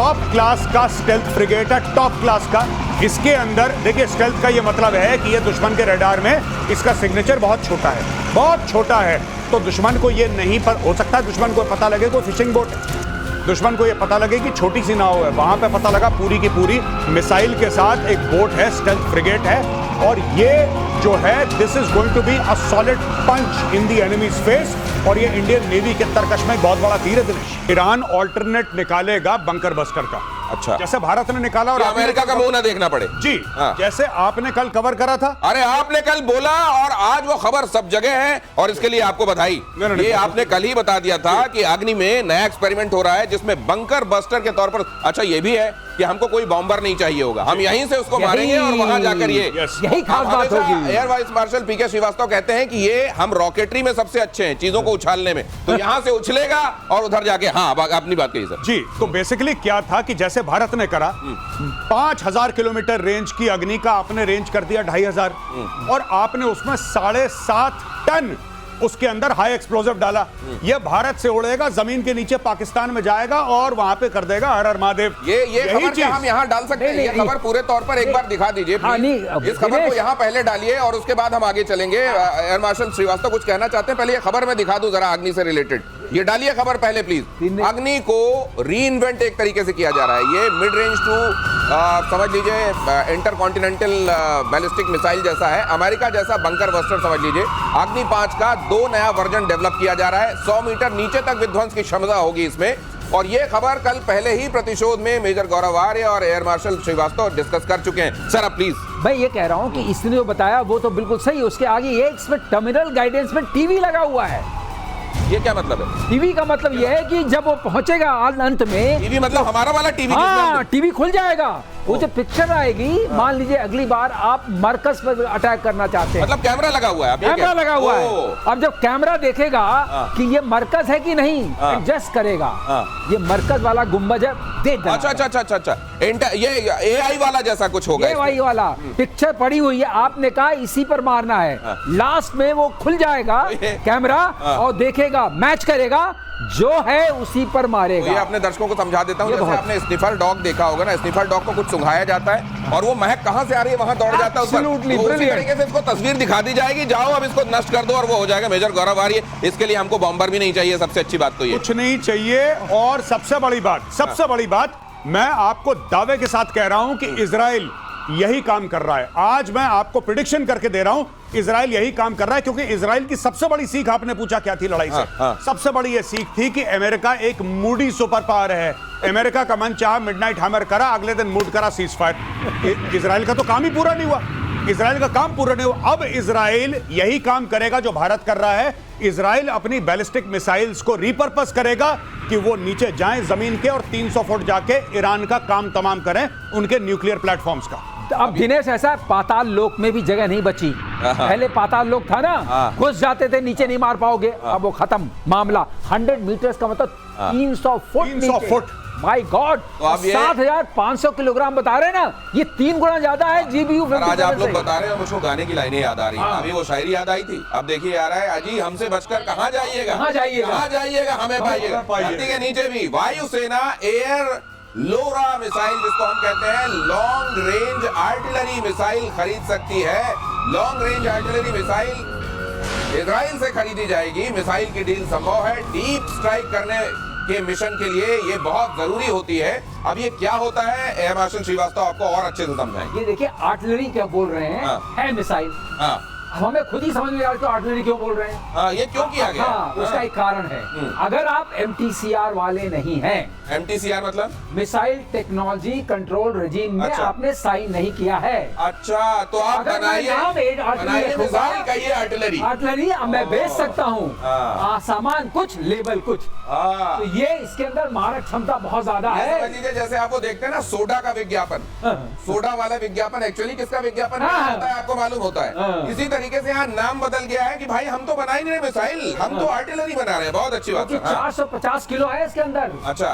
Top class का stealth frigate है, top class का। इसके अंदर देखिए, स्टेल्थ का ये मतलब है कि ये दुश्मन के रडार में इसका सिग्नेचर बहुत छोटा है, बहुत छोटा है। तो दुश्मन को ये नहीं पर हो सकता है दुश्मन को पता लगे कोई फिशिंग बोट है, दुश्मन को ये पता लगे कि छोटी सी नाव है, वहां पे पता लगा पूरी की पूरी मिसाइल के साथ एक बोट है, स्टेल्थ फ्रिगेट है। और ये जो है this is going to be a solid punch in the enemies face. और ये इंडियन नेवी के तरकश में बहुत बड़ा तीर है दिनेश। ईरान ऑल्टरनेट निकालेगा बंकर बस्टर का, अच्छा, जैसे भारत ने निकाला और अमेरिका का मुंह ना देखना पड़े जी। हाँ। जैसे आपने कल कवर करा था, अरे आपने कल बोला और आज वो खबर सब जगह है और इसके लिए आपको बधाई। ये आपने कल ही बता दिया था कि अग्नि में नया एक्सपेरिमेंट हो रहा है जिसमें बंकर बस्टर के तौर पर, अच्छा ये भी है कि हमको कोई बॉम्बर नहीं चाहिए होगा, हम यहीं से उसको मारेंगे और वहां जाकर ये यही खास बात होगी। एयर वाइस मार्शल पीके श्रीवास्तव कहते हैं कि ये हम रॉकेटरी में सबसे अच्छे हैं चीजों को उछालने में, तो यहां से उछलेगा और उधर जाके, हाँ अपनी बात कही सर जी। तो बेसिकली क्या था कि जैसे भारत ने करा 5000 किलोमीटर रेंज की अग्नि का आपने रेंज कर दिया 2500 और आपने उसमें 7.5 टन उसके अंदर हाई एक्सप्लोजिव डाला। यह भारत से उड़ेगा, जमीन के नीचे पाकिस्तान में जाएगा और वहां पे कर देगा हर हर महादेव। ये खबर क्या हम यहाँ डाल सकते हैं? ये खबर पूरे तौर पर एक बार दिखा दीजिए इस खबर को यहाँ पहले डालिए और उसके बाद हम आगे चलेंगे। एयर मार्शल श्रीवास्तव कुछ कहना चाहते हैं, पहले ये खबर मैं दिखा दूं जरा अग्नि से रिलेटेड। ये डालिए खबर पहले प्लीज। अग्नि को रीइन्वेंट एक तरीके से किया जा रहा है। ये मिड रेंज टू समझ लीजिए इंटरकॉन्टिनेंटल बैलिस्टिक मिसाइल जैसा है, अमेरिका जैसा बंकर बस्टर समझ लीजिए। अग्नि 5 का 2 नया वर्जन डेवलप किया जा रहा है। 100 मीटर नीचे तक विध्वंस की क्षमता होगी इसमें। और ये खबर कल पहले ही प्रतिशोध में मेजर गौरव आर्य और एयर मार्शल श्रीवास्तव डिस्कस कर चुके हैं। सर अब प्लीज। भाई ये कह रहा हूँ कि इसने जो बताया वो तो बिल्कुल सही है, उसके आगे ये इसमें टर्मिनल गाइडेंस में टीवी लगा हुआ है। ये क्या मतलब है? टीवी का मतलब यह है कि जब वो पहुंचेगा अंत में, टीवी मतलब हमारा वाला टीवी? हाँ, टीवी खुल जाएगा। वो जो पिक्चर आएगी, मान लीजिए अगली बार आप मरकज पर अटैक करना चाहते हैं, मतलब कैमरा लगा हुआ है, कैमरा लगा हुआ है। अब जब कैमरा देखेगा कि ये मरकज है कि नहीं, एडजस्ट करेगा। ये मरकज वाला गुंबज है, देख देना। अच्छा अच्छा अच्छा अच्छा, ये एआई वाला जैसा कुछ होगा। एआई वाला पिक्चर पड़ी हुई है, आपने कहा इसी पर मारना है। लास्ट में वो खुल जाएगा कैमरा और देखेगा, मैच करेगा, जो है उसी पर मारेगा। ये अपने दर्शकों को समझा देता हूँ, जैसे आपने स्निफर डॉग देखा होगा ना, स्निफर डॉग को कुछ सुंघाया जाता है और वो महक कहाँ से आ रही है वहां दौड़ जाता है उस पर। तो उसी तरीके से इसको तस्वीर दिखा दी जाएगी, जाओ अब इसको नष्ट कर दो और वो हो जाएगा। मेजर गौरव आर्य, इसके लिए हमको बॉम्बर भी नहीं चाहिए, सबसे अच्छी बात तो ये कुछ नहीं चाहिए। और सबसे बड़ी बात मैं आपको दावे के साथ कह रहा हूं कि इजराइल यही काम कर रहा है। आज मैं आपको प्रिडिक्शन करके दे रहा हूं, इजराइल यही काम कर रहा है, क्योंकि इजराइल की सबसे बड़ी सीख, आपने पूछा क्या थी लड़ाई से, सबसे बड़ी यह सीख थी कि अमेरिका एक मूडी सुपर पावर है। अमेरिका का मन चाहा मिडनाइट हैमर करा, अगले दिन मूड करा सीज फायर। इजराइल का तो काम ही पूरा नहीं हुआ, इजराइल का काम पूरा नहीं हुआ। अब इजराइल यही काम करेगा जो भारत कर रहा है। इजराइल अपनी बैलिस्टिक मिसाइल्स को रिपर्पस करेगा कि वो नीचे जाएं जमीन के और 300 फुट जाके ईरान का काम तमाम करें, उनके न्यूक्लियर प्लेटफॉर्म्स का। अब दिनेश ऐसा है, पाताल लोक में भी जगह नहीं बची। पहले पाताल लोक था ना, घुस जाते थे, नीचे नहीं मार पाओगे। अब वो खत्म मामला। 100 मीटर्स का मतलब 300 फुट। माय गॉड, 7500 किलोग्राम बता रहे हैं ना, ये 3 गुना ज्यादा है जीबीयू। आज आप लोग बता रहे हैं, मुझको गाने की लाइनें याद आ रही हैं। अभी वो शायरी याद आई थी, अब देखिए आ रहा है, अजी हमसे बचकर कहाँ जाइएगा, हमें पाइएगा। धरती के नीचे भी वायुसेना एयर लोरा मिसाइल, जिसको हम कहते हैं लॉन्ग रेंज आर्टिलरी मिसाइल, खरीद सकती है। Long range artillery missile Israel से खरीदी जाएगी। मिसाइल की डील संभव है। डीप स्ट्राइक करने के मिशन के लिए ये बहुत जरूरी होती है। अब ये क्या होता है, एयर मार्शल श्रीवास्तव आपको और अच्छे से समझाएंगे। ये देखिए आर्टिलरी क्या बोल रहे हैं, है मिसाइल। हमें खुद ही समझ में आ रहा है तो आर्टिलरी क्यों बोल रहे हैं। ये क्यों किया गया? उसका एक कारण है। अगर आप MTCR वाले नहीं हैं, MTCR मतलब मिसाइल टेक्नोलॉजी कंट्रोल रेजिम में आपने साइन नहीं किया है। अच्छा, तो आप बनाइए मिसाइल का ये आर्टिलरी मैं बेच सकता हूँ, सामान कुछ लेबल कुछ। तो ये इसके अंदर मारक क्षमता बहुत ज्यादा है। समझ लीजिए जैसे आप वो देखते हैं ना सोडा का विज्ञापन, सोडा वाला विज्ञापन एक्चुअली किसका विज्ञापन होता है आपको मालूम होता है। इसी तरीके से यहाँ नाम बदल गया है कि भाई हम तो बना ही नहीं रहे मिसाइल, हम तो आर्टिलरी बना रहे हैं। बहुत अच्छी बात है। 450 किलो है इसके अंदर। अच्छा,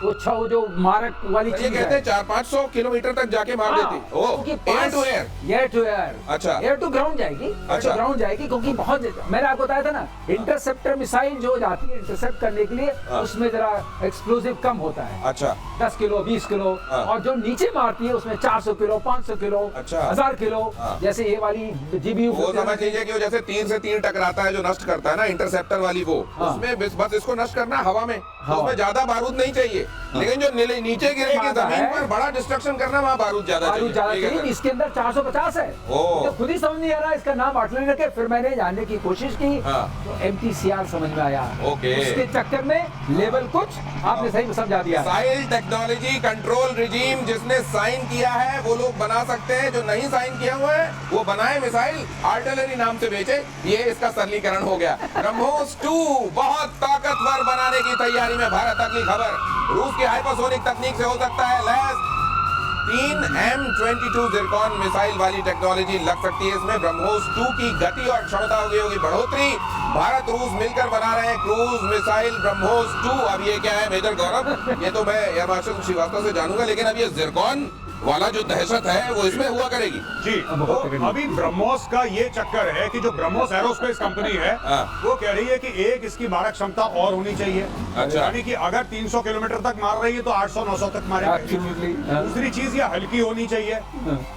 वो जो मारक वाली ये चीज कहते हैं 400-500 किलोमीटर तक जाके मार देती। Oh, air to air. Air to air, अच्छा। एयर टू ग्राउंड जाएगी, अच्छा। ग्राउंड जाएगी, क्योंकि बहुत, मैंने आपको बताया था ना, इंटरसेप्टर मिसाइल जो जाती है इंटरसेप्ट करने के लिए, उसमें जरा एक्सप्लोजिव कम होता है। अच्छा। 10 किलो 20 किलो, और जो नीचे मारती है उसमें 400 किलो 500 किलो, अच्छा। 1000 किलो, जैसे ये वाली GBU वो समझ लीजिए कि वो जैसे तीर से तीर टकराता है जो नष्ट करता है ना, इंटरसेप्टर वाली वो, उसमें बस इसको नष्ट करना है हवा में, तो उसमें ज्यादा बारूद नहीं चाहिए, लेकिन जो नीचे गिरेगी जमीन पर बड़ा डिस्ट्रक्शन करना, वहाँ बारूद ज्यादा चाहिए। इसके अंदर 450 है, मुझे खुद ही समझ नहीं आ रहा इसका नाम आर्टिलरी रखे। फिर मैंने जानने की कोशिश की तो MTCR समझ में आया। उसके चक्कर में लेवल कुछ आपने सही समझा दिया। मिसाइल टेक्नोलॉजी कंट्रोल रिजीम जिसने साइन किया है वो लोग बना सकते हैं, जो नहीं साइन किया हुआ है वो बनाए मिसाइल, आर्टिलरी नाम से बेचे, ये इसका सरलीकरण हो गया। ब्रह्मोस 2 बहुत ताकतवर बनाने की तैयारी में भारत। अगली खबर, रूस की हाइपरसोनिक तकनीक से हो सकता है लैस 3 M22 जिरकॉन मिसाइल वाली टेक्नोलॉजी लग सकती है इसमें। ब्रह्मोस 2 की गति और क्षमता होगी बढ़ोतरी। भारत रूस मिलकर बना रहे हैं क्रूज मिसाइल ब्रह्मोस 2। अब ये क्या है मेजर गौरव, ये तो मैं एयर मार्शल श्रीवास्तव से जानूंगा, लेकिन अब ये जिरकॉन वाला जो दहशत है वो इसमें हुआ करेगी जी। तो अभी ब्रह्मोस का ये चक्कर है कि जो ब्रह्मोस एरोस्पेस कंपनी है वो कह रही है कि एक इसकी मारक क्षमता और होनी चाहिए। अच्छा। यानी कि अगर 300 किलोमीटर तक मार रही है तो 800-900 तक मारेगी। दूसरी चीज ये हल्की होनी चाहिए।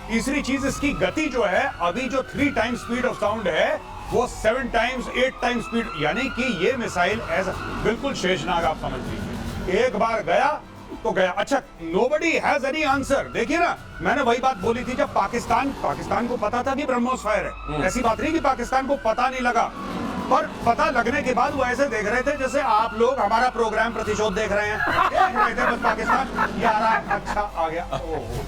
तीसरी चीज इसकी गति जो है, अभी जो 3 टाइम्स स्पीड ऑफ साउंड है वो 7 टाइम्स 8 टाइम्स स्पीड, यानी कि ये मिसाइल बिल्कुल शेषनाग आप समझ लीजिए, एक बार गया तो गया। अच्छा, nobody has any answer। देखिए ना, मैंने वही बात बोली थी, जब पाकिस्तान को पता था कि ब्रह्मोस फायर है, ऐसी बात नहीं कि पाकिस्तान को पता नहीं लगा, पर पता लगने के बाद वो ऐसे देख रहे थे जैसे आप लोग हमारा प्रोग्राम प्रतिशोध देख रहे हैं। देख रहे थे बस पाकिस्तान ये आ रहा है, अच्छा आ गया, ओह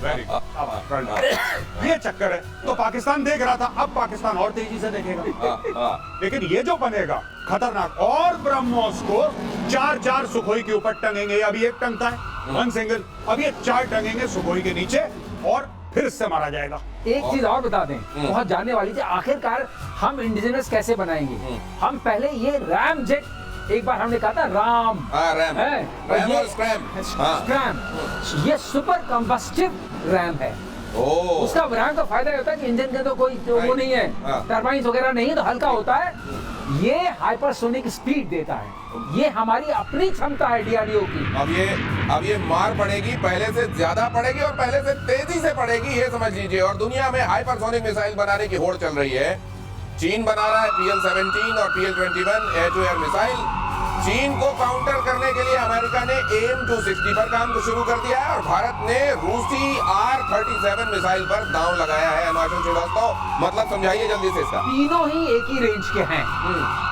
वेरी गुड, ये चक्कर है। तो पाकिस्तान देख रहा था, अब पाकिस्तान और तेजी से देखेगा। लेकिन ये जो बनेगा खतरनाक, और ब्रह्मोस को 4 सुखोई के ऊपर टंगेंगे। अभी एक टंगता है 1 सिंगल, अब ये 4 टंगेंगे सुखोई के नीचे और फिर इससे मारा जाएगा। एक चीज और बता दें, बहुत जानने वाली थी, आखिरकार हम इंडिजिनस कैसे बनाएंगे। हम पहले ये रैम जेट, एक बार हमने कहा था राम, रैम और स्क्रैम, ये सुपर कंबस्टिव रैम है। उसका रैम का फायदा होता है कि इंजन के तो कोई वो नहीं है, टरबाइन वगैरह नहीं है, तो हल्का होता है। ये हाइपरसोनिक स्पीड देता है, ये हमारी अपनी क्षमता है DRDO की। अब ये मार पड़ेगी, पहले से ज्यादा पड़ेगी और पहले से तेजी से पड़ेगी, ये समझ लीजिए। और दुनिया में हाइपरसोनिक मिसाइल बनाने की होड़ चल रही है। चीन बना रहा है PL-17 और PL-21 air to air missile. चीन को काउंटर करने के लिए अमेरिका ने AIM-260 पर काम शुरू कर दिया है और भारत ने रूसी R-37 मिसाइल पर दांव लगाया है। अनुराग श्रीवास्तव, मतलब समझाइए जल्दी से इसका। तीनों ही एक ही रेंज के हैं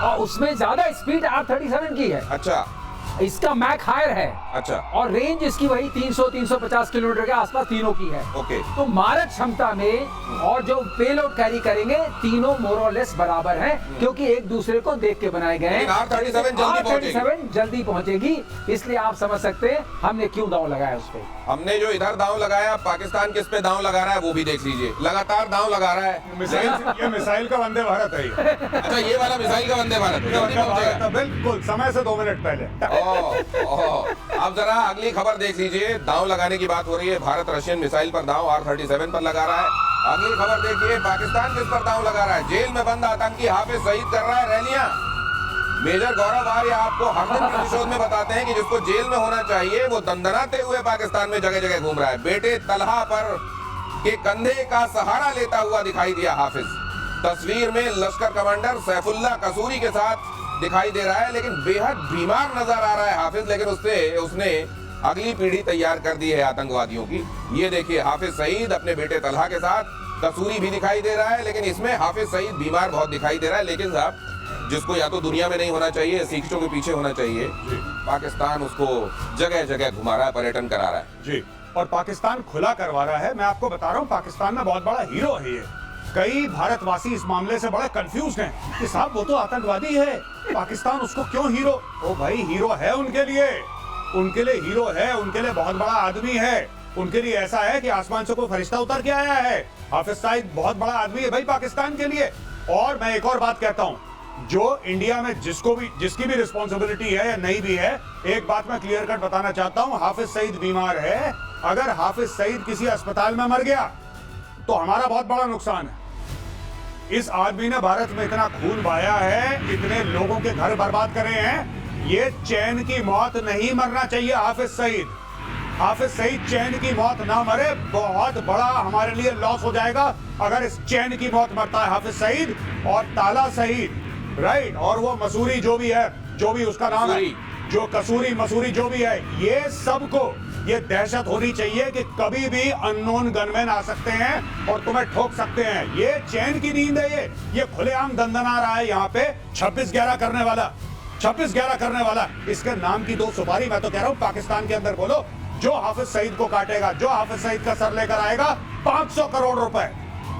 और उसमें ज्यादा स्पीड R-37 की है। अच्छा, इसका मैक हायर है। अच्छा, और रेंज इसकी वही 300-350 किलोमीटर के आसपास तीनों की है। ओके। तो मारक क्षमता में और जो पेलोड कैरी करेंगे तीनों मोर और लेस बराबर हैं, क्योंकि एक दूसरे को देख के बनाए गए हैं। R-37 जल्दी पहुंचेगी, इसलिए आप समझ सकते हैं हमने क्यों दांव लगाया उस पे। हमने जो इधर दांव लगाया, पाकिस्तान किस पे दांव लगा रहा है वो भी देख लीजिए, लगातार दांव लगा रहा है। ये मिसाइल का वंदे भारत है। अच्छा, ये वाला मिसाइल का वंदे भारत बिल्कुल समय से 2 मिनट पहले। अब जरा अगली खबर देख लीजिए। दांव लगाने की बात हो रही है, भारत रशियन मिसाइल पर दांव R-37 पर लगा रहा है। अगली खबर देखिए, पाकिस्तान किस पर दांव लगा रहा है। जेल में बंद आतंकी हाफिज सईद कर रहा है रैलियां। मेजर गौरव आर्य आपको हर दिन प्रतिशोध में बताते हैं कि जिसको जेल में होना चाहिए वो दंदनाते हुए पाकिस्तान में जगह जगह घूम रहा है। बेटे तलहा पर के कंधे का सहारा लेता हुआ दिखाई दिया हाफिज। तस्वीर में लश्कर कमांडर सैफुल्लाह कसूरी के साथ दिखाई दे रहा है, लेकिन बेहद बीमार नजर आ रहा है हाफिज। लेकिन उसने अगली पीढ़ी तैयार कर दी है आतंकवादियों की। ये देखिए, हाफिज सईद अपने बेटे तलहा के साथ, कसूरी भी दिखाई दे रहा है, लेकिन इसमें हाफिज सईद बीमार बहुत दिखाई दे रहा है। लेकिन साहब, जिसको या तो दुनिया में नहीं होना चाहिए, सीखों के पीछे होना चाहिए, पाकिस्तान उसको जगह जगह घुमा रहा है, पर्यटन करा रहा है जी। और पाकिस्तान खुला करवा रहा है। मैं आपको बता रहा हूँ, पाकिस्तान में बहुत बड़ा हीरो है ये। कई भारतवासी इस मामले से बड़े कंफ्यूज हैं कि साहब वो तो आतंकवादी है, पाकिस्तान उसको क्यों हीरो। ओ भाई, हीरो है उनके लिए हीरो है, उनके लिए बहुत बड़ा आदमी है। उनके लिए ऐसा है कि आसमान से कोई फरिश्ता उतर के आया है। हाफिज सईद बहुत बड़ा आदमी है भाई पाकिस्तान के लिए। और मैं एक और बात कहता हूँ, जो इंडिया में जिसकी भी रिस्पॉन्सिबिलिटी है या नहीं भी है, एक बात मैं क्लियर कट बताना चाहता हूं, हाफिज सईद बीमार है। अगर हाफिज सईद किसी अस्पताल में मर गया तो हमारा बहुत बड़ा नुकसान है। इस आदमी ने भारत में इतना खून बहाया है, इतने लोगों के घर बर्बाद करे हैं, ये चैन की मौत नहीं मरना चाहिए हाफिज सईद। हाफिज सईद चैन की मौत ना मरे, बहुत बड़ा हमारे लिए लॉस हो जाएगा अगर इस चैन की मौत मरता है हाफिज सईद और ताला सईद, राइट। और वो मसूरी जो भी है, जो भी उसका नाम है, जो कसूरी मसूरी जो भी है, ये सबको ये दहशत होनी चाहिए कि कभी भी अननोन गनमैन आ सकते हैं और तुम्हें ठोक सकते हैं। ये चैन की नींद है, ये खुलेआम दंदना रहा है यहाँ पे 26/11 करने वाला, 26/11 करने वाला। इसके नाम की 2 सुपारी मैं तो कह रहा हूँ पाकिस्तान के अंदर बोलो, जो हाफिज सईद को काटेगा, जो हाफिज सईद का सर लेकर आएगा, 500 करोड़ रुपए,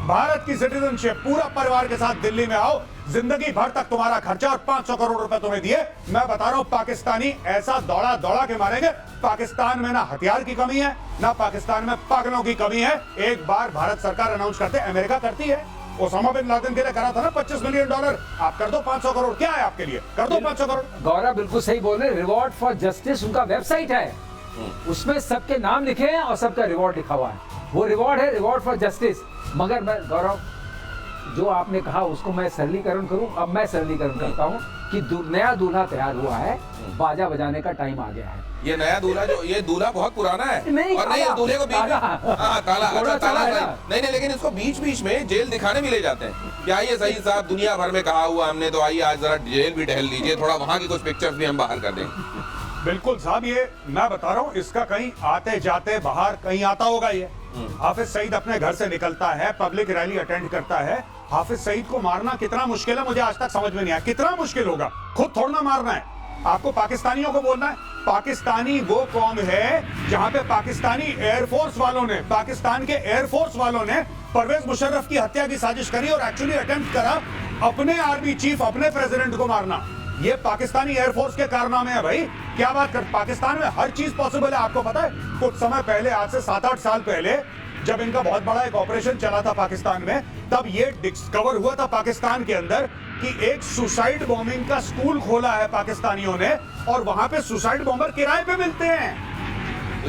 भारत की सिटीजनशिप, पूरा परिवार के साथ दिल्ली में आओ, जिंदगी भर तक तुम्हारा खर्चा और 500 करोड़ रुपए तुम्हें दिए। मैं बता रहा हूं पाकिस्तानी ऐसा दौड़ा दौड़ा के मारेंगे। पाकिस्तान में ना हथियार की कमी है, ना पाकिस्तान में पागलों की कमी है। एक बार भारत सरकार अनाउंस करते, अमेरिका करती है, ओसामा बिन लादेन के लिए करा था ना $25 मिलियन, आप कर दो 500 करोड़, क्या है आपके लिए, कर दो 500 करोड़। गौरव बिल्कुल सही बोल रहे, रिवॉर्ड फॉर जस्टिस उनका वेबसाइट है, उसमें सबके नाम लिखे हैं और सबका रिवॉर्ड लिखा हुआ है। वो रिवॉर्ड है, रिवॉर्ड फॉर जस्टिस। मगर मैं गौरव, जो आपने कहा उसको मैं सरलीकरण करूं, अब मैं सरलीकरण करता हूं कि नया दूल्हा तैयार हुआ है, बाजा बजाने का टाइम आ गया है। ये नया दूल्हा, जो ये दूल्हा बहुत पुराना है, नहीं, और नहीं, इस दूल्हे को बीच में ताला, अच्छा ताला है। नहीं, लेकिन इसको बीच बीच में जेल दिखाने भी ले जाते हैं। क्या ये सही साहब, दुनिया भर में कहा हुआ हमने, तो आइए आज जरा जेल भी टहल लीजिए, थोड़ा वहां की कुछ पिक्चर्स भी हम बाहर कर दें। बिल्कुल साहब, ये मैं बता रहा हूं, इसका कहीं आते जाते बाहर कहीं आता होगा। ये हाफिज सईद अपने घर से निकलता है, पब्लिक रैली अटेंड करता है। हाफिज सईद को मारना कितना मुश्किल है, मुझे आज तक समझ में नहीं आया, कितना मुश्किल होगा। खुद थोड़ा मारना है आपको, पाकिस्तानियों को बोलना है। पाकिस्तानी वो कौम है जहां पे पाकिस्तानी एयरफोर्स वालों ने, पाकिस्तान के एयरफोर्स वालों ने परवेज मुशर्रफ की हत्या की साजिश करी और एक्चुअली अटेम्प्ट करा अपने आर्मी चीफ, अपने प्रेसिडेंट को मारना। ये पाकिस्तानी एयरफोर्स के कारनामे हैं भाई, क्या बात कर। पाकिस्तान में हर चीज पॉसिबल है। आपको पता है कुछ समय पहले, आज से 7-8 साल पहले, जब इनका बहुत बड़ा एक ऑपरेशन चला था पाकिस्तान में, तब ये डिस्कवर हुआ था पाकिस्तान के अंदर कि एक सुसाइड बॉम्बिंग का स्कूल खोला है पाकिस्तानियों ने, और वहां पे सुसाइड बॉम्बर किराए पे मिलते हैं।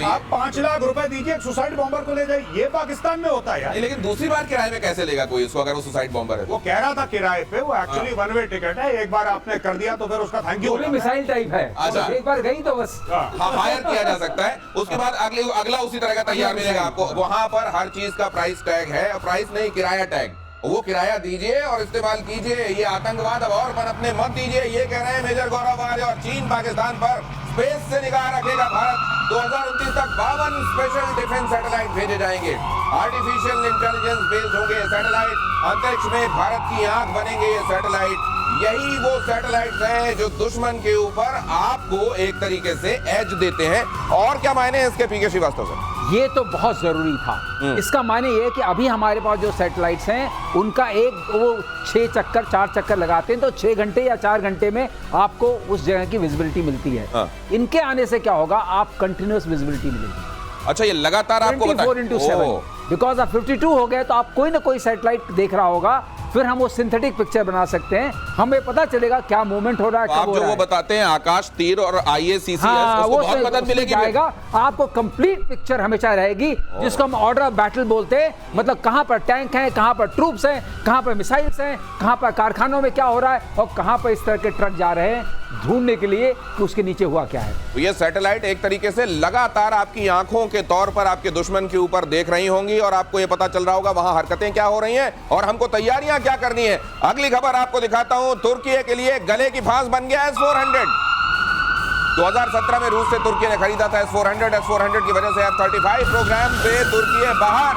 आप 5 लाख रुपए दीजिए, एक सुसाइड बॉम्बर को ले जाइए। ये पाकिस्तान में होता है यार। लेकिन दूसरी बार किराए में कैसे लेगा कोई इसको, अगर वो सुसाइड बॉम्बर है? वो कह रहा था किराए पे, वो एक्चुअली 1 वे टिकट है, एक बार आपने कर दिया तो फिर उसका थैंक यू। मिसाइल टाइप है, अच्छा, एक बार गई तो बस हायर किया जा सकता है, उसके बाद अगला उसी तरह का तैयार मिलेगा आपको। वहां पर हर चीज का प्राइस टैग है, प्राइस नहीं, किराया टैग। वो किराया दीजिए और इस्तेमाल कीजिए। ये आतंकवाद अब और पनपने मत दीजिए। ये कह रहे हैं मेजर गौरव आर्य, और चीन पाकिस्तान पर स्पेस से निगाह रखेगा। भारत 2029 तक 52 स्पेशल डिफेंस सैटेलाइट भेजे जाएंगे, आर्टिफिशियल इंटेलिजेंस बेस्ड होंगे सैटेलाइट। अंतरिक्ष में भारत की आंख बनेंगे ये सैटेलाइट। यही वो सैटेलाइट हैं जो दुश्मन के ऊपर आपको एक तरीके से एज देते हैं। और क्या मायने हैं इसके, पीके श्रीवास्तव सर? ये तो बहुत जरूरी था। इसका माने ये कि अभी हमारे पास जो सैटेलाइट्स हैं, उनका एक वो 6 चक्कर 4 चक्कर लगाते हैं तो 6 घंटे या 4 घंटे में आपको उस जगह की विजिबिलिटी मिलती है। हाँ। इनके आने से क्या होगा, आप कंटिन्यूअस विजिबिलिटी मिलेगी। अच्छा, ये लगातार आपको 24/7 बिकॉज अब 52 हो गए तो आप कोई ना कोई सैटेलाइट देख रहा होगा, फिर हम वो सिंथेटिक पिक्चर बना सकते हैं, हमें पता चलेगा क्या मूवमेंट हो रहा है, तो आप जो वो बताते हैं आकाश तीर और IACCS, उसको बहुत मदद मिलेगी। आपको कंप्लीट पिक्चर हमेशा रहेगी, जिसको हम ऑर्डर ऑफ बैटल बोलते हैं। मतलब कहां पर टैंक हैं, कहां पर ट्रूप्स हैं, कहां पर मिसाइल्स हैं, कहां पर कारखानों में क्या हो रहा है, और कहां पर इस तरह के ट्रक जा रहे हैं ढूंढने के लिए कि उसके नीचे हुआ क्या है। तो ये सैटेलाइट एक तरीके से लगातार आपकी आंखों के तौर पर आपके दुश्मन के ऊपर देख रही होंगी, और आपको ये पता चल रहा होगा वहां हरकतें क्या हो रही हैं और हमको तैयारियां क्या करनी है। अगली खबर आपको दिखाता हूं, तुर्की के लिए गले की फांस बन गया S-400। 2017 में रूस से तुर्की ने खरीदा था S-400 की वजह से F-35 प्रोग्राम से तुर्की है बाहर।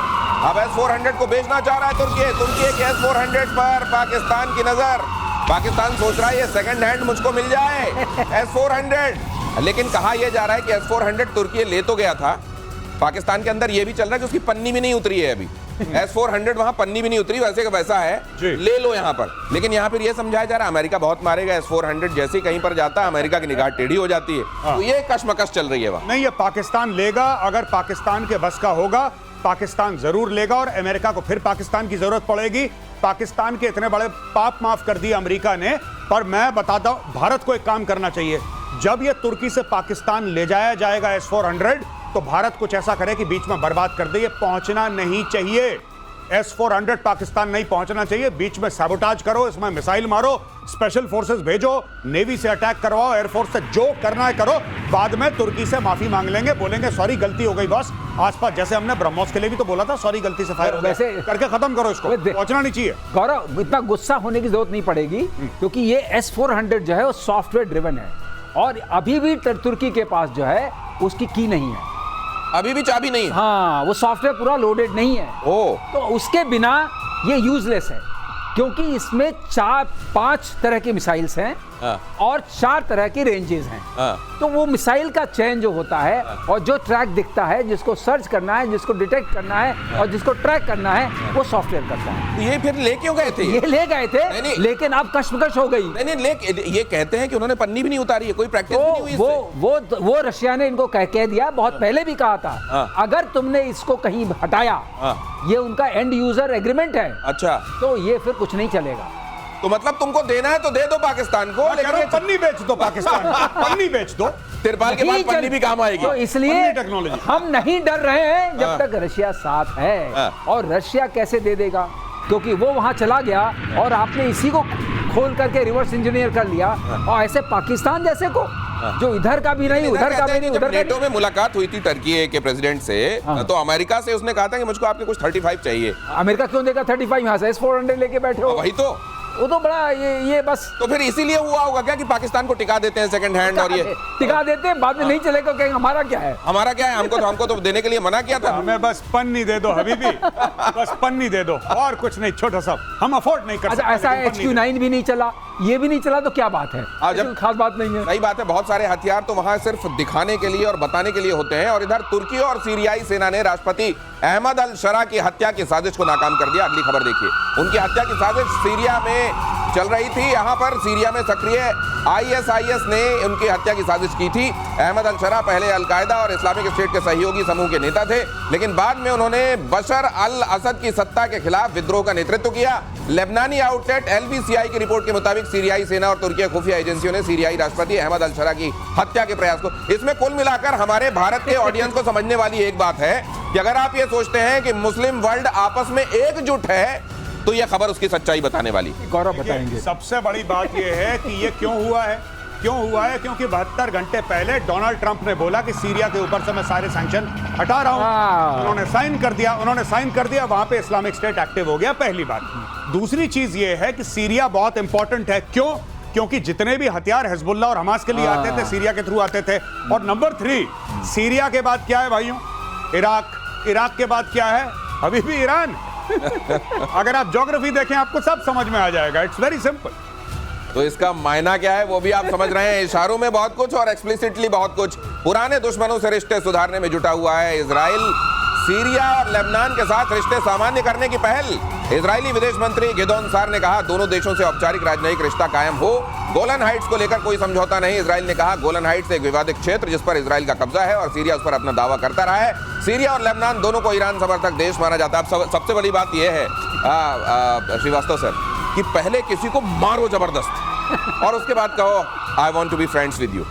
अब S-400 को बेचना चाह रहा है तुर्की के S-400 पर पाकिस्तान की नजर। पाकिस्तान सोच रहा है ये सेकंड हैंड मुझको मिल जाए S-400, लेकिन कहा यह जा रहा है कि S-400 तुर्की ले तो गया था, पाकिस्तान के अंदर ये भी चल रहा है कि उसकी पन्नी भी नहीं उतरी है अभी। S-400 वहां पन्नी भी नहीं उतरी, वैसे का वैसा है, ले लो यहां पर। लेकिन यहां पर यह समझाया जा रहा है अमेरिका बहुत मारेगा, S-400 जैसे ही कहीं पर जाता है अमेरिका की निगाह टेढ़ी हो जाती है। तो ये कशमकश चल रही है वहां। नहीं, ये पाकिस्तान लेगा, अगर पाकिस्तान के बस का होगा पाकिस्तान जरूर लेगा, और अमेरिका को फिर पाकिस्तान की जरूरत पड़ेगी। पाकिस्तान के इतने बड़े पाप माफ कर दिए अमेरिका ने पर मैं बताता हूं, भारत को एक काम करना चाहिए, जब ये तुर्की से पाकिस्तान ले जाया जाएगा S-400, तो भारत कुछ ऐसा करे कि बीच में बर्बाद कर दे। ये पहुंचना नहीं चाहिए, S-400 पाकिस्तान नहीं पहुंचना चाहिए। बीच में सैबोटाज करो, इसमें मिसाइल मारो, स्पेशल फोर्सेस भेजो, नेवी से अटैक करवाओ, एयरफोर्स से, जो करना है करो। बाद में तुर्की से माफी मांग लेंगे, बोलेंगे सॉरी गलती हो गई बॉस। आसपास जैसे हमने ब्रह्मोस के लिए भी तो बोला था सॉरी गलती से फायर हो गया, वैसे करके खत्म करो इसको, पहुंचना नहीं चाहिए। गौरव, इतना गुस्सा होने की जरूरत नहीं पड़ेगी, क्योंकि ये S-400 जो है वो सॉफ्टवेयर ड्रिवन है, और अभी भी तुर्की के पास जो है उसकी की नहीं है, अभी भी चाबी नहीं है। हाँ, वो सॉफ्टवेयर पूरा लोडेड नहीं है। तो उसके बिना ये यूजलेस है, क्योंकि इसमें 4-5 तरह की मिसाइल्स हैं और 4 तरह की रेंजेस हैं। तो वो मिसाइल का चेंज जो होता है और जो ट्रैक दिखता है, जिसको सर्च करना है, जिसको डिटेक्ट करना है और जिसको ट्रैक करना है, वो सॉफ्टवेयर करता है। ये फिर ले क्यों गए थे? ये ले गए थे, लेकिन अब कश्मकश हो गई। नहीं, ये कहते हैं कि उन्होंने पन्नी भी नहीं उतारी है, कोई प्रैक्टिस भी नहीं हुई इससे। वो रशिया ने इनको कह दिया, बहुत पहले भी कहा था, अगर तुमने इसको कहीं हटाया, ये उनका एंड यूजर एग्रीमेंट है, अच्छा, तो ये फिर कुछ नहीं चलेगा। तो मतलब तुमको देना है तो दे दो पाकिस्तान को, लेकिन पन्नी बेच दो पाकिस्तान को, पन्नी बेच दो, तिरपाल के बाद पन्नी भी काम आएगी। तो इसलिए हम नहीं डर रहे हैं जब तक रशिया साथ है। और रशिया कैसे दे देगा, क्योंकि वो वहां चला गया और आपने इसी को खोल करके रिवर्स इंजीनियर कर लिया, और ऐसे पाकिस्तान जैसे को जो इधर का भी नहीं, उधर का भी नहीं, उधर नेटो में मुलाकात हुई थी टर्की के प्रेसिडेंट से, तो अमेरिका से उसने कहा था कि मुझको आपके कुछ 35 चाहिए। अमेरिका क्यों देगा 35? यहाँ से S-400 लेके बैठे हो। वही तो, वो तो बड़ा ये बस, तो फिर इसीलिए हुआ होगा क्या कि पाकिस्तान को टिका देते हैं सेकंड हैंड, और ये टिका देते हैं, बाद में नहीं चलेगा, कहेंगे हमारा क्या है, हमारा क्या है, हमको तो देने के लिए मना किया था। हमें बस पन्नी दे दो हबीबी, बस पन्नी दे दो, और कुछ नहीं, छोटा सा हम अफोर्ड नहीं कर सकते। ऐसा HQ-9 भी नहीं चला, ये भी नहीं चला, तो क्या बात है, जब खास बात नहीं है। सही बात है, बहुत सारे हथियार तो वहां सिर्फ दिखाने के लिए और बताने के लिए होते हैं। और इधर तुर्की और सीरियाई सेना ने राष्ट्रपति अहमद अल शरा की हत्या की साजिश को नाकाम कर दिया। अगली खबर देखिए, उनकी हत्या की साजिश सीरिया में चल रही थी। यहाँ पर सीरिया में सक्रिय ISIS ने उनकी हत्या की साजिश की थी। अहमद अल शरा पहले अलकायदा और इस्लामिक स्टेट के सहयोगी समूह के नेता थे, लेकिन बाद में उन्होंने बशर अल असद की सत्ता के खिलाफ विद्रोह का नेतृत्व किया। लेबनानी आउटलेट LBCI की रिपोर्ट के मुताबिक सीरियाई सेना और तुर्की खुफिया एजेंसियों ने सीरियाई राष्ट्रपति अहमद अल शरा की हत्या के प्रयास को, इसमें कुल मिलाकर हमारे भारत के ऑडियंस को समझने वाली एक बात है कि अगर आप ये सोचते हैं कि मुस्लिम वर्ल्ड आपस में एकजुट है, तो यह खबर उसकी सच्चाई बताने वाली। गौरव बताएंगे। सबसे बड़ी बात यह है कि ये क्यों हुआ है, क्योंकि 72 घंटे पहले डोनाल्ड ट्रंप ने बोला कि सीरिया के ऊपर से मैं सारे सैंक्शन हटा रहा हूं। उन्होंने साइन कर दिया, वहां पे इस्लामिक स्टेट एक्टिव हो गया, पहली बात। दूसरी चीज ये है कि सीरिया बहुत इंपॉर्टेंट है, क्योंकि जितने भी हथियार हिजबुल्लाह और हमास के लिए आते थे, सीरिया के थ्रू आते थे। और नंबर 3, सीरिया के बाद क्या है भाइयों? इराक के बाद क्या है? अभी भी ईरान। अगर आप ज्योग्राफी देखें आपको सब समझ में आ जाएगा, इट्स वेरी सिंपल। तो इसका मायना क्या है वो भी आप समझ रहे हैं। इशारों में बहुत कुछ और एक्सप्लिसिटली बहुत कुछ। पुराने दुश्मनों से रिश्ते सुधारने में जुटा हुआ है इजराइल। सीरिया और लेबनान के साथ रिश्ते सामान्य करने की पहल। इजरायली विदेश मंत्री गिदोन सार ने कहा, दोनों देशों से औपचारिक राजनयिक रिश्ता कायम हो। गोलन हाइट्स को लेकर कोई समझौता नहीं। इजराइल ने कहा, गोलन हाइट्स एक विवादित क्षेत्र जिस पर इजराइल का कब्जा है और सीरिया उस पर अपना दावा करता रहा है। सीरिया और लेबनान दोनों को ईरान समर्थक देश माना जाता है। अब सबसे बड़ी बात यह है श्रीवास्तव सर, कि पहले किसी को मारो जबरदस्त और उसके बाद कहो I want to be friends with you.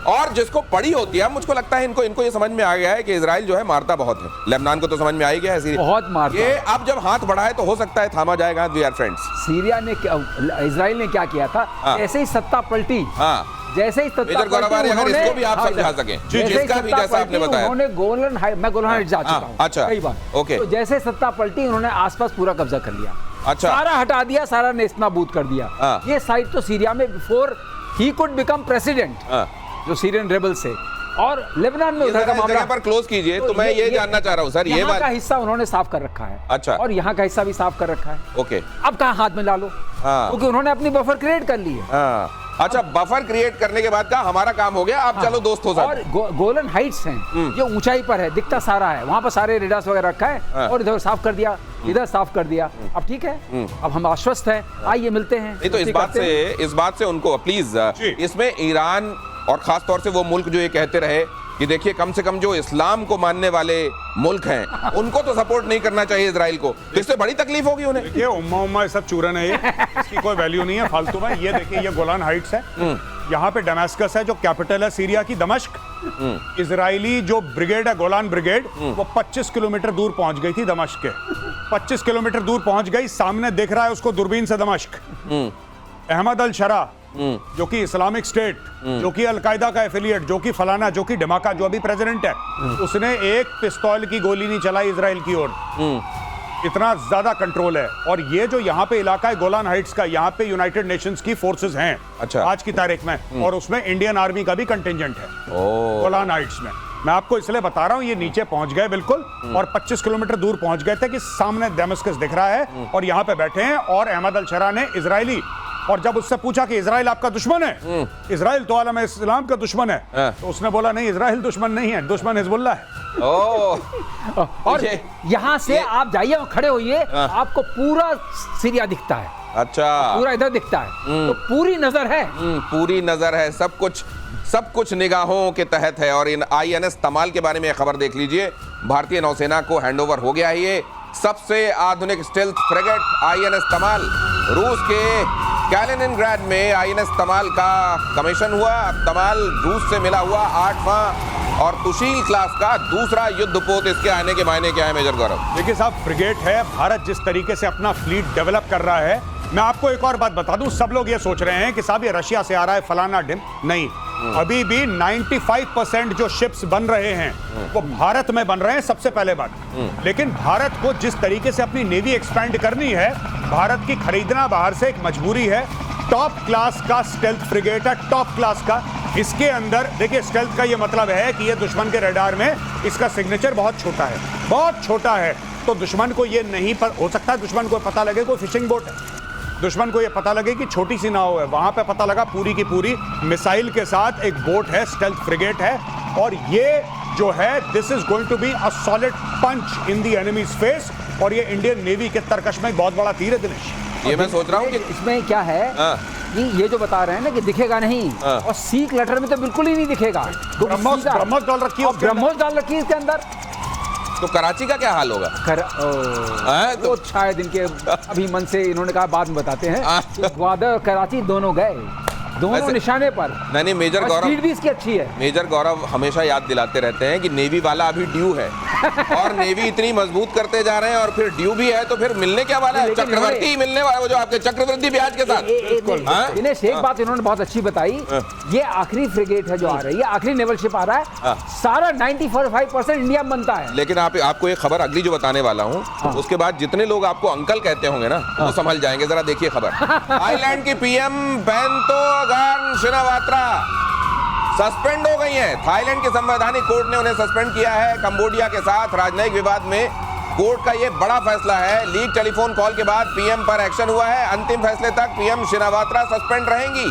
और जिसको पड़ी होती है, मुझको लगता है इनको ये समझ में आ गया है कि इजराइल जो है मारता बहुत है। लेबनान को तो समझ में आ ही गया है, सीरिया बहुत मारता ये अब जब हाथ बढ़ाए तो हो सकता है थामा जाएगा। We are friends. सीरिया ने इजराइल ने क्या किया था, ऐसे ही सत्ता पल्टी, जैसे ही सत्ता पलटी, अगर इसको भी आप समझा सकें, जिसका भी जैसा आपने बताया, उन्होंने गोलन हाइट्स जा चुका हूं अच्छा, कई बार। ओके, तो जैसे सत्ता पलटी, उन्होंने आसपास पूरा कब्जा कर लिया। अच्छा, सारा हटा दिया, सारा नेस्तनाबूद कर दिया। ये साइड तो सीरिया में before he could become president, जो सीरियन रेबल से, और लेबनान में उधर का मामला पर क्लोज कीजिए। तो मैं ये जानना चाह रहा हूं सर, ये का हिस्सा उन्होंने साफ कर रखा है। अच्छा, और यहाँ का हिस्सा भी साफ कर रखा है। ओके, अब कहाँ हाथ में ला लो, क्योंकि उन्होंने अपनी बफर क्रिएट कर ली है। अच्छा, बफर क्रिएट करने के बाद का हमारा काम हो गया, अब चलो दोस्त हो सकते। और गोलन हाइट्स हैं, ये ऊंचाई पर है, दिखता सारा है, वहां पर सारे रेडार्स वगैरह रखा है, और इधर साफ कर दिया, इधर साफ कर दिया। अब ठीक है, अब हम आश्वस्त हैं, आइए मिलते हैं। नहीं तो इस बात से उनको प्लीज, इसमें ईरान और खास तौर से वो मुल्क जो ये कहते रहे कि देखिए कम से कम जो इस्लाम को मानने वाले मुल्क हैं उनको तो सपोर्ट नहीं करना चाहिए इजराइल को, तो इससे बड़ी तकलीफ होगी उन्हें। देखिए उम्मा ये सब चूरन है, ये इसकी कोई वैल्यू नहीं है, फालतू में। ये देखिए ये गोलान हाइट्स है, यहाँ पे डमास्कस है जो कैपिटल है सीरिया की, दमिश्क। इजरायली जो ब्रिगेड है गोलान ब्रिगेड, वो 25 किलोमीटर दूर पहुंच गई थी दमिश्क के, 25 किलोमीटर दूर पहुंच गई। सामने दिख रहा है उसको दूरबीन से दमिश्क। अहमद अल शरा जो कि इस्लामिक स्टेट, जो कि अलकायदा का एफिलिएट, जो कि फलाना, जो कि धमाका, जो अभी प्रेसिडेंट है, उसने एक पिस्तौल की गोली नहीं चलाई इजराइल की ओर। इतना ज्यादा कंट्रोल है। और ये जो यहाँ पे इलाका है गोलान हाइट्स का, यहाँ पे यूनाइटेड नेशंस की फोर्सेस हैं अच्छा। आज की तारीख में, और उसमें इंडियन आर्मी का भी कंटिंजेंट है गोलान हाइट्स में। मैं आपको इसलिए बता रहा हूँ, ये नीचे पहुंच गए बिल्कुल, और 25 किलोमीटर दूर पहुंच गए थे कि सामने दमिश्क दिख रहा है और यहाँ पे बैठे हैं। और अहमद अल शरा ने इजरायली, और जब उससे पूछा कि इजराइल आपका दुश्मन है, इजराइल तो आलम इस्लाम का दुश्मन है, तो उसने बोला नहीं, इजराइल दुश्मन नहीं है, दुश्मन हिजबुल्लाह है। और यहाँ से आप जाइए और खड़े होइए, आपको पूरा सीरिया दिखता है। अच्छा, पूरा इधर दिखता है, तो पूरी नजर है। पूरी नजर है, सब कुछ निगाहों के तहत है। और इन INS तमाल के बारे में खबर देख लीजिए, भारतीय नौसेना को हैंडओवर हो गया है ये सबसे आधुनिक स्टेल्थ फ्रिगेट INS तमाल। रूस के कैलिनिनग्राड में INS तमाल का कमीशन हुआ। तमाल रूस से मिला हुआ 8वां और तुशील क्लास का दूसरा युद्धपोत। इसके आने के मायने क्या है मेजर गौरव? देखिए साहब, फ्रिगेट है, भारत जिस तरीके से अपना फ्लीट डेवलप कर रहा है, मैं आपको एक और बात बता दूं, सब लोग ये सोच रहे हैं कि साहब ये रशिया से आ रहा है फलाना डिम, नहीं, अभी भी 95% जो शिप्स बन रहे हैं वो भारत में बन रहे हैं, सबसे पहले बात। लेकिन भारत को जिस तरीके से अपनी नेवी एक्सपैंड करनी है, भारत की खरीदना बाहर से एक मजबूरी है। टॉप क्लास का स्टेल्थ फ्रिगेट है, टॉप क्लास का। इसके अंदर देखिए, स्टेल्थ का ये मतलब है कि ये दुश्मन के रडार में इसका सिग्नेचर बहुत छोटा है, बहुत छोटा है, तो दुश्मन को ये नहीं हो सकता है दुश्मन को पता लगे कोई फिशिंग बोट है, दुश्मन को ये पता लगे कि छोटी सी नाव है, वहां पे पता लगा पूरी की पूरी मिसाइल के साथ एक बोट है, स्टेल्थ फ्रिगेट है। और ये जो है, this is going to be a solid punch in the enemies face. और ये इंडियन नेवी के तरकश में एक बहुत बड़ा तीर है दिनेश। ये मैं सोच रहा हूँ कि इसमें क्या है कि ये जो बता रहे हैं ना कि दिखेगा नहीं, और सीक लेटर में तो बिल्कुल ही नहीं दिखेगा। ब्रह्मोस डाल रखी है, ब्रह्मोस डाल रखी है इसके अंदर। तो कराची का क्या हाल होगा? तो शायद इनके अभिमन से इन्होंने कहा बाद में बताते हैं। ग्वादर और कराची दोनों गए, दोनों निशाने पर। नहीं, मेजर गौरव, स्पीड भी इसकी अच्छी है। मेजर गौरव हमेशा याद दिलाते रहते हैं कि नेवी वाला अभी ड्यू है और नेवी इतनी मजबूत करते जा रहे हैं, और फिर ड्यू भी है, तो फिर मिलने क्या वाला है? चक्रवर्ती मिलने वाला है, वो जो आपके चक्रवृद्धि ब्याज के साथ। दिनेश, एक बात इन्होंने बहुत अच्छी बताई, ये आखिरी फ्रिगेट है जो आ रही है, आखिरी नेवल शिप आ रहा है, सारा 95% इंडिया में बनता है। लेकिन आपको एक खबर अगली जो बताने वाला हूँ, उसके बाद जितने लोग आपको अंकल कहते होंगे ना, वो समझ जाएंगे। जरा देखिए खबर। थाईलैंड की PM बेंतोगान शिनावात्रा सस्पेंड हो गई हैं। थाईलैंड के संवैधानिक कोर्ट ने उन्हें सस्पेंड किया है। कंबोडिया के साथ राजनयिक विवाद में कोर्ट का यह बड़ा फैसला है। लीक टेलीफोन कॉल के बाद PM पर एक्शन हुआ है। अंतिम फैसले तक PM शिनावात्रा सस्पेंड रहेंगी।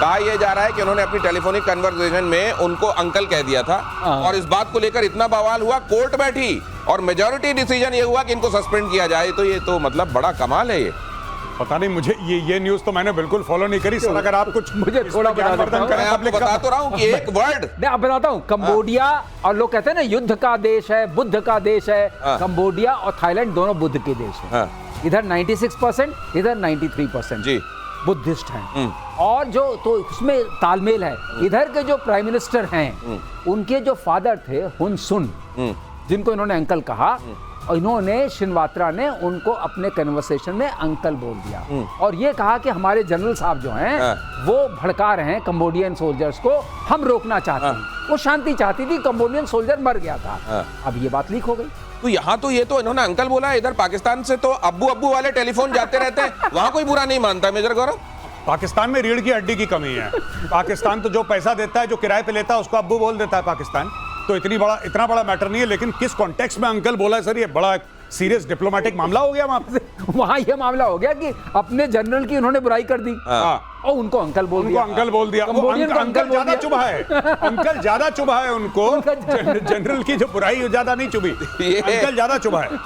कहा यह जा रहा है कि उन्होंने अपनी टेलीफोनिक कन्वर्सेशन में उनको अंकल कह दिया था, और इस बात को लेकर इतना बवाल हुआ, कोर्ट बैठी और मेजॉरिटी डिसीजन ये हुआ कि इनको सस्पेंड किया जाए। तो ये तो मतलब बड़ा कमाल है। ये पता नहीं, मुझे ये न्यूज़ तो मैंने बिल्कुल फॉलो नहीं करी सर। अगर आप कुछ मुझे थोड़ा बता तो रहा हूँ कि एक वर्ड मैं आप बताता हूँ। कंबोडिया, और लोग कहते हैं ना युद्ध का देश है, बुद्ध का देश है, कंबोडिया और थाईलैंड दोनों बुद्ध के देश हैं। इधर 96%, इधर 93% जी बुद्धिस्ट हैं। और जो तो उसमें तालमेल है। इधर के जो प्राइम मिनिस्टर हैं, उनके जो फादर थे हुन सुन, जिनको इन्होंने अंकल कहा, और इन्होंने शिनवात्रा ने उनको अपने कन्वर्सेशन में अंकल बोल दिया, और ये कहा कि हमारे जनरल साहब जो हैं वो भड़का रहे हैं कंबोडियन सोल्जर्स को, हम रोकना चाहते हैं। वो शांति चाहती थी, कंबोडियन सोल्जर मर गया था। अब ये बात लीक हो गई। तो यहाँ तो ये तो इन्होंने अंकल बोला, इधर पाकिस्तान से तो अब्बू अब्बू वाले टेलीफोन जाते रहते हैं, वहाँ कोई बुरा नहीं मानता मेजर गौरव। पाकिस्तान में रीढ़ की हड्डी की कमी है। पाकिस्तान तो जो पैसा देता है, जो किराए पे लेता है, उसको अब्बू बोल देता है पाकिस्तान। तो इतना बड़ा मैटर नहीं है। लेकिन किस कॉन्टेक्स्ट में अंकल बोला है सर, ये बड़ा सीरियस डिप्लोमेटिक मामला हो गया वहाँ ये मामला हो गया कि अपने जनरल की उन्होंने बुराई कर दी और उनको अंकल बोल दिया। अंकल बोल दिया। अंकल ज्यादा चुभा है, अंकल ज्यादा चुभा है उनको। जनरल की जो बुराई ज्यादा नहीं चुभी, अंकल ज्यादा चुभा है।